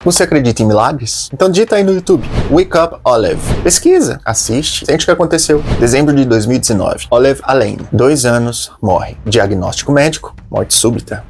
Você acredita em milagres? Então digita aí no YouTube, Wake Up Olive. Pesquisa, assiste, sente o que aconteceu. Dezembro de 2019, Olive Allen, 2 anos, morre. Diagnóstico médico, morte súbita.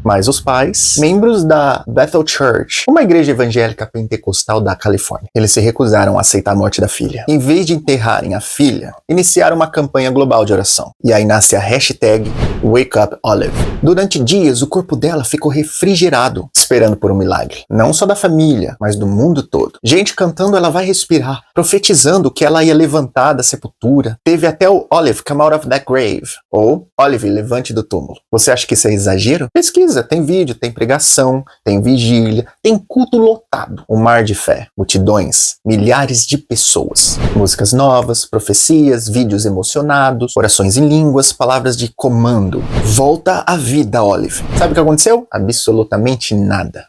Mas os pais, membros da Bethel Church, uma igreja evangélica pentecostal da Califórnia, eles se recusaram a aceitar a morte da filha. Em vez de enterrarem a filha, iniciaram uma campanha global de oração. E aí nasce a hashtag Wake Up Olive. Durante dias, o corpo dela ficou refrigerado, esperando por um milagre. Não só da família, mas do mundo todo. Gente cantando Ela Vai Respirar, profetizando que ela ia levantar da sepultura. Teve até o Olive Come Out of That Grave, ou Olive Levante do túmulo. Você acha que isso é exagero? Pesquisa. Tem vídeo, tem pregação, tem vigília, tem culto lotado. Um mar de fé, multidões, milhares de pessoas. Músicas novas, profecias, vídeos emocionados, orações em línguas, palavras de comando. Volta à vida, Olive. Sabe o que aconteceu? Absolutamente nada.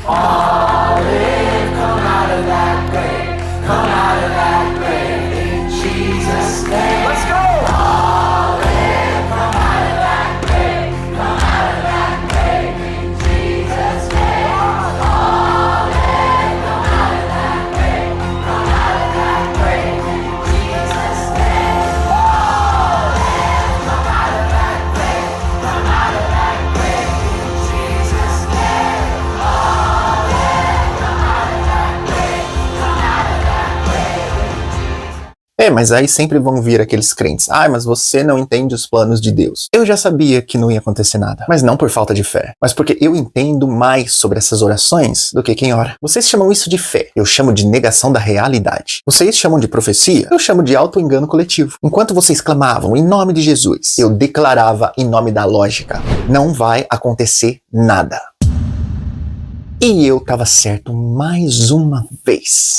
Olive, come out of that grave. Come out of that grave in Jesus' name. Let's go! Mas aí sempre vão vir aqueles crentes. Mas você não entende os planos de Deus. Eu já sabia que não ia acontecer nada. Mas não por falta de fé. Mas porque eu entendo mais sobre essas orações do que quem ora. Vocês chamam isso de fé. Eu chamo de negação da realidade. Vocês chamam de profecia. Eu chamo de auto-engano coletivo. Enquanto vocês clamavam em nome de Jesus, eu declarava em nome da lógica. Não vai acontecer nada. E eu tava certo mais uma vez.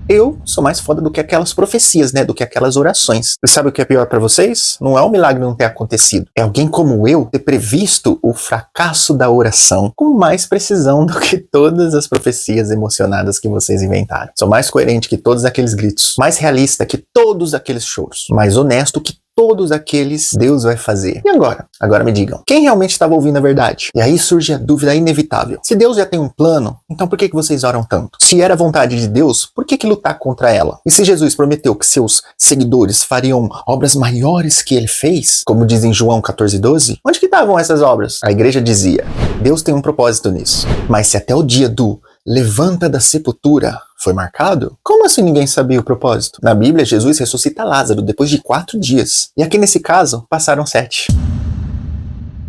Eu sou mais foda do que aquelas profecias, do que aquelas orações. E sabe o que é pior pra vocês? Não é um milagre não ter acontecido. É alguém como eu ter previsto o fracasso da oração com mais precisão do que todas as profecias emocionadas que vocês inventaram. Sou mais coerente que todos aqueles gritos. Mais realista que todos aqueles choros. Mais honesto que todos aqueles Deus vai fazer. E agora? Agora me digam, quem realmente estava ouvindo a verdade? E aí surge a dúvida inevitável. Se Deus já tem um plano, então por que vocês oram tanto? Se era a vontade de Deus, por que lutar contra ela? E se Jesus prometeu que seus seguidores fariam obras maiores que ele fez, como diz em João 14:12, onde que estavam essas obras? A igreja dizia, Deus tem um propósito nisso. Mas se até o dia do levanta da sepultura foi marcado? Como assim ninguém sabia o propósito? Na Bíblia, Jesus ressuscita Lázaro depois de 4 dias. E aqui nesse caso, passaram 7.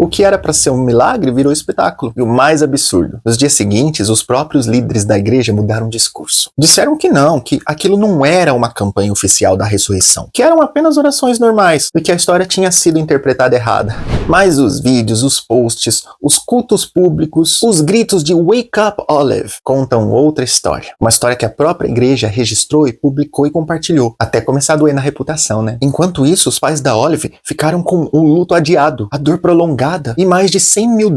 O que era para ser um milagre virou espetáculo. E o mais absurdo, nos dias seguintes, os próprios líderes da igreja mudaram o discurso. Disseram que não, que aquilo não era uma campanha oficial da ressurreição, que eram apenas orações normais, e que a história tinha sido interpretada errada. Mas os vídeos, os posts, os cultos públicos, os gritos de Wake Up Olive contam outra história. Uma história que a própria igreja registrou e publicou e compartilhou, até começar a doer na reputação, Enquanto isso, os pais da Olive ficaram com o luto adiado, a dor prolongada, e mais de $100 mil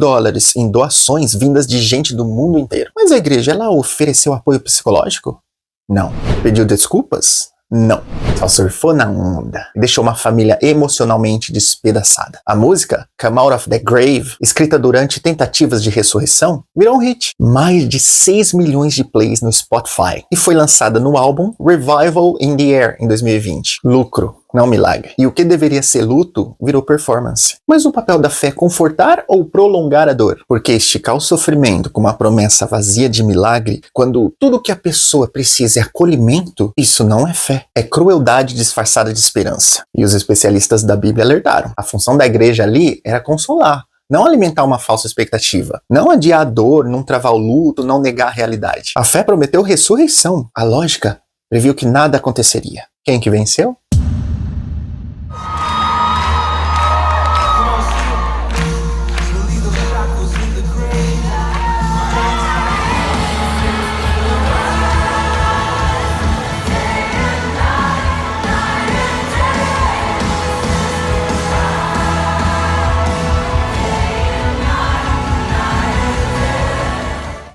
em doações vindas de gente do mundo inteiro. Mas a igreja, ela ofereceu apoio psicológico? Não. Pediu desculpas? Não. Só surfou na onda e deixou uma família emocionalmente despedaçada. A música, Come Out of That Grave, escrita durante tentativas de ressurreição, virou um hit. Mais de 6 milhões de plays no Spotify. E foi lançada no álbum Revival in the Air, em 2020. Lucro. Não milagre. E o que deveria ser luto virou performance. Mas o papel da fé é confortar ou prolongar a dor? Porque esticar o sofrimento com uma promessa vazia de milagre, quando tudo que a pessoa precisa é acolhimento, isso não é fé. É crueldade disfarçada de esperança. E os especialistas da Bíblia alertaram. A função da igreja ali era consolar. Não alimentar uma falsa expectativa. Não adiar a dor, não travar o luto, não negar a realidade. A fé prometeu ressurreição. A lógica previu que nada aconteceria. Quem que venceu?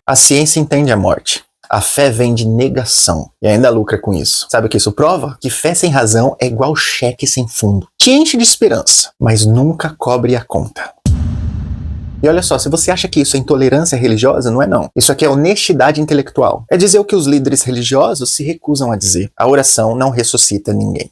A ciência entende a morte. A fé vem de negação e ainda lucra com isso. Sabe o que isso prova? Que fé sem razão é igual cheque sem fundo. Te enche de esperança, mas nunca cobre a conta. E olha só, se você acha que isso é intolerância religiosa, não é não. Isso aqui é honestidade intelectual. É dizer o que os líderes religiosos se recusam a dizer. A oração não ressuscita ninguém.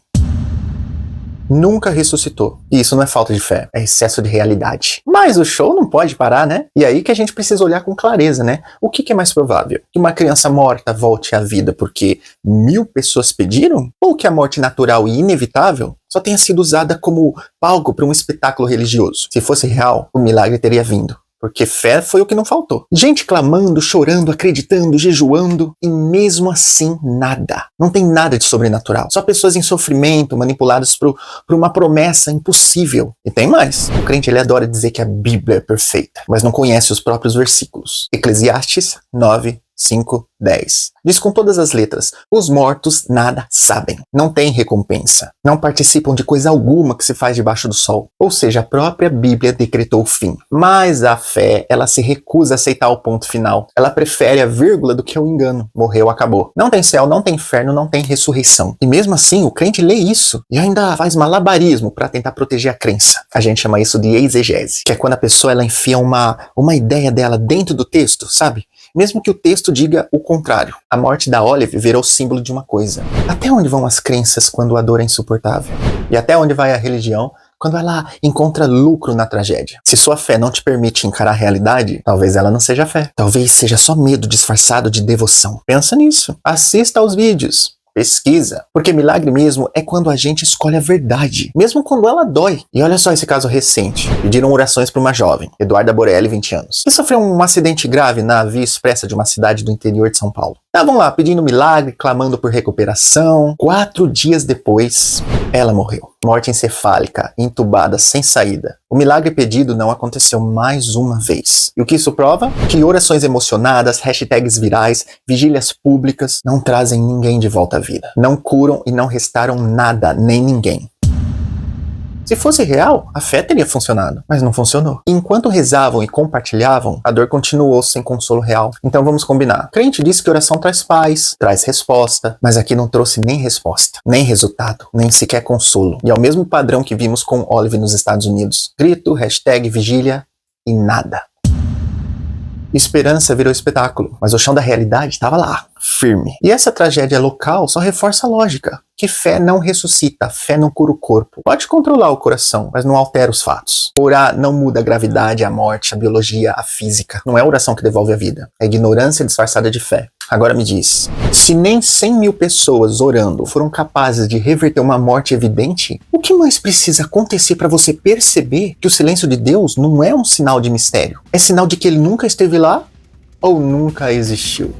Nunca ressuscitou. E isso não é falta de fé, é excesso de realidade. Mas o show não pode parar, né? E aí que a gente precisa olhar com clareza, né? O que é mais provável? Que uma criança morta volte à vida porque 1000 pessoas pediram? Ou que a morte natural e inevitável só tenha sido usada como palco para um espetáculo religioso? Se fosse real, o milagre teria vindo. Porque fé foi o que não faltou. Gente clamando, chorando, acreditando, jejuando, e mesmo assim nada. Não tem nada de sobrenatural. Só pessoas em sofrimento, manipuladas por uma promessa impossível. E tem mais. O crente ele adora dizer que a Bíblia é perfeita, mas não conhece os próprios versículos. Eclesiastes 9, 5, 10. Diz com todas as letras: os mortos nada sabem, não têm recompensa, não participam de coisa alguma que se faz debaixo do sol. Ou seja, a própria Bíblia decretou o fim. Mas a fé, ela se recusa a aceitar o ponto final. Ela prefere a vírgula do que o engano. Morreu, acabou. Não tem céu, não tem inferno, não tem ressurreição. E mesmo assim, o crente lê isso e ainda faz malabarismo para tentar proteger a crença. A gente chama isso de exegese, que é quando a pessoa ela enfia uma ideia dela dentro do texto, sabe? Mesmo que o texto diga o contrário. A morte da Olive virou símbolo de uma coisa. Até onde vão as crenças quando a dor é insuportável? E até onde vai a religião quando ela encontra lucro na tragédia? Se sua fé não te permite encarar a realidade, talvez ela não seja fé. Talvez seja só medo disfarçado de devoção. Pensa nisso. Assista aos vídeos. Pesquisa, porque milagre mesmo é quando a gente escolhe a verdade, mesmo quando ela dói. E olha só esse caso recente. Pediram orações para uma jovem, Eduarda Borelli, 20 anos, que sofreu um acidente grave na via expressa de uma cidade do interior de São Paulo. Estavam lá pedindo milagre, clamando por recuperação. 4 dias depois, ela morreu. Morte encefálica, entubada, sem saída. O milagre pedido não aconteceu mais uma vez. E o que isso prova? Que orações emocionadas, hashtags virais, vigílias públicas não trazem ninguém de volta à vida. Não curam e não restaram nada, nem ninguém. Se fosse real, a fé teria funcionado, mas não funcionou. E enquanto rezavam e compartilhavam, a dor continuou sem consolo real. Então vamos combinar. O crente disse que oração traz paz, traz resposta, mas aqui não trouxe nem resposta, nem resultado, nem sequer consolo. E é o mesmo padrão que vimos com Olive nos Estados Unidos. Grito, hashtag vigília e nada. Esperança virou espetáculo, mas o chão da realidade estava lá, firme. E essa tragédia local só reforça a lógica, que fé não ressuscita, fé não cura o corpo. Pode controlar o coração, mas não altera os fatos. Orar não muda a gravidade, a morte, a biologia, a física. Não é a oração que devolve a vida, é ignorância disfarçada de fé. Agora me diz, se nem 100.000 pessoas orando foram capazes de reverter uma morte evidente, o que mais precisa acontecer para você perceber que o silêncio de Deus não é um sinal de mistério? É sinal de que ele nunca esteve lá ou nunca existiu?